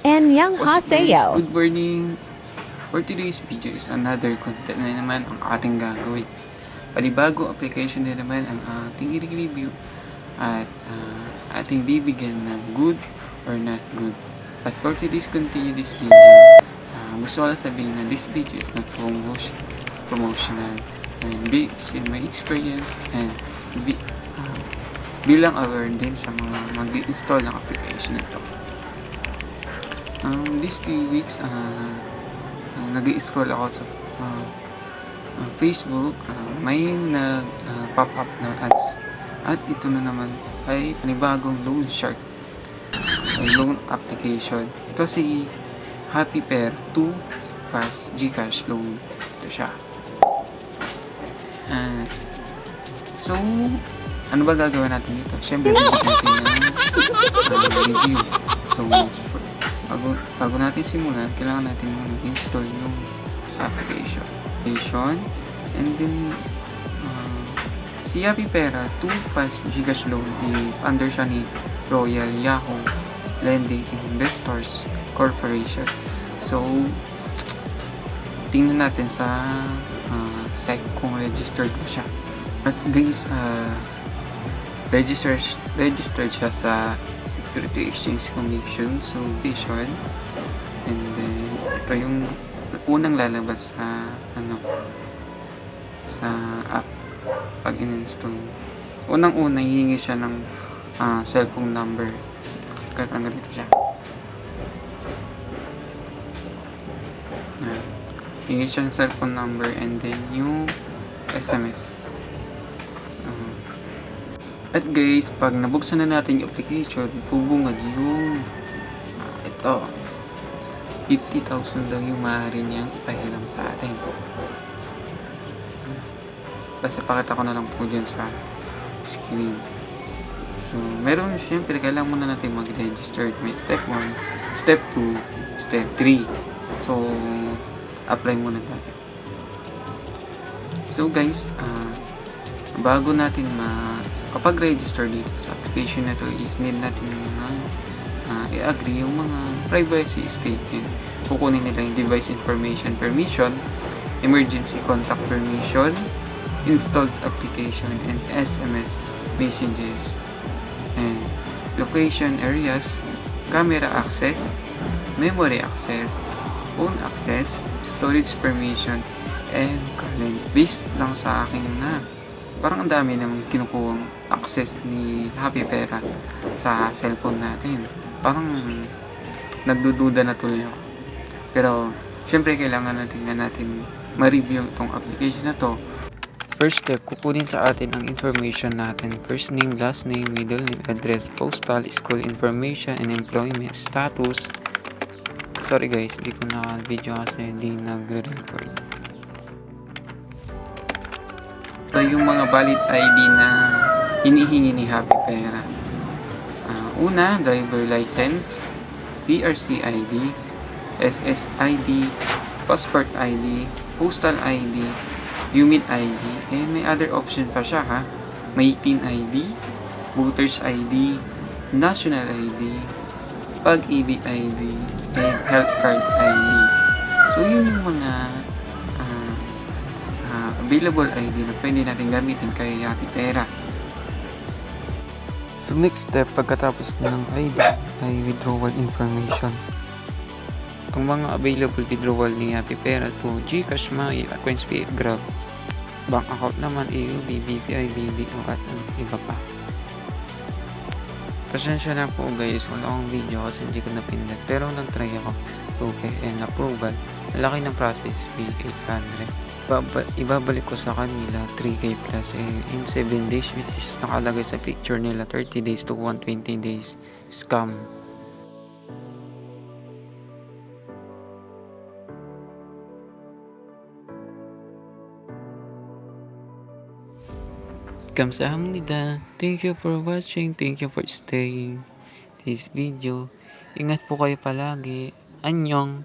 What's up guys? Annyeonghaseyo. Good morning! For today's video is another content na naman ang ating gagawin. Panibagong application na naman ang ating i-review at ating bibigyan ng good or not good. But for today's continue this video, gusto ko lang sabihin na this video is not promotional and based in my experience and bilang aware din sa mga mag-install ng application na ito. These few weeks, nag-scroll ako sa Facebook, may nag-pop up na ads. At ito na naman ay panibagong loan shark loan application. Ito si Happy Pair 2 Fast GCash Loan. Ito siya. So, ano ba gagawin natin dito? Siyempre, bibigyan natin ng review. So, bago natin simulan, kailangan natin muna install yung application. And then, si Yapi Pera 2 Fast GCash Loan is under siya ni Royal Yahoo Lending Investors Corporation. So, tingnan natin sa site kung registered pa siya. At guys, registered siya sa Security Exchange Commission, so vision. And then ito yung unang lalabas sa sa app pag in-install. Unang-una hihingi siya ng cellphone number. Kaya ganito siya. Hihingi siya ng cellphone number and then yung SMS. At guys, pag nabuksan na natin yung application, bubungad yung ito. 50,000 daw yung maaari niyang ipahiram sa atin. Basta pakita ko na lang po dyan sa screen. So, meron syempre, kailangan muna natin mag-register. May step 1, step 2, step 3. So, apply muna tayo. So guys, bago natin kapag register dito sa application na to is need natin i-agree yung mga privacy statement. Kukunin nila yung device information permission, emergency contact permission, installed application and SMS messages, and location areas, camera access, memory access, phone access, storage permission, and current. Based lang sa akin na parang ang dami namang kinukuhang access ni Happy Pera sa cellphone natin. Parang nagdududa na tuloy ako. Pero, syempre kailangan natin ma-review itong application na to. First step, kukunin sa atin ang information natin. First name, last name, middle name, address, postal, school information, and employment status. Sorry guys, di ko na video kasi di nagre-record. Ito yung mga valid ID na hinihingi ni Happy Pera. Una, driver license, PRC ID, SSID, passport ID, postal ID, UMID ID, may other option pa siya ha. May TIN ID, voters ID, national ID, pag-ibig ID, and health card ID. So yun yung mga available ID na pwede natin gamitin kay Happy Pera. So next step, pagkatapos ng ID ay withdrawal information. Ang mga available withdrawal ni Happy Pera to GCash, Maya, CoinsPay, Grab. Bank account naman, AUB, BPI, BDO at iba pa. Pasensya na po guys, wala akong video kasi hindi ko napindot. Pero nag-try ako. Okay, and approval. Laki ng process fee, 800. Ibabalik ko sa kanila 3K plus in 7 days, which is nakalagay sa picture nila 30 days to 120 days scam. Kamsahamnida. Thank you for watching. Thank you for staying this video. Ingat po kayo palagi. Annyeong.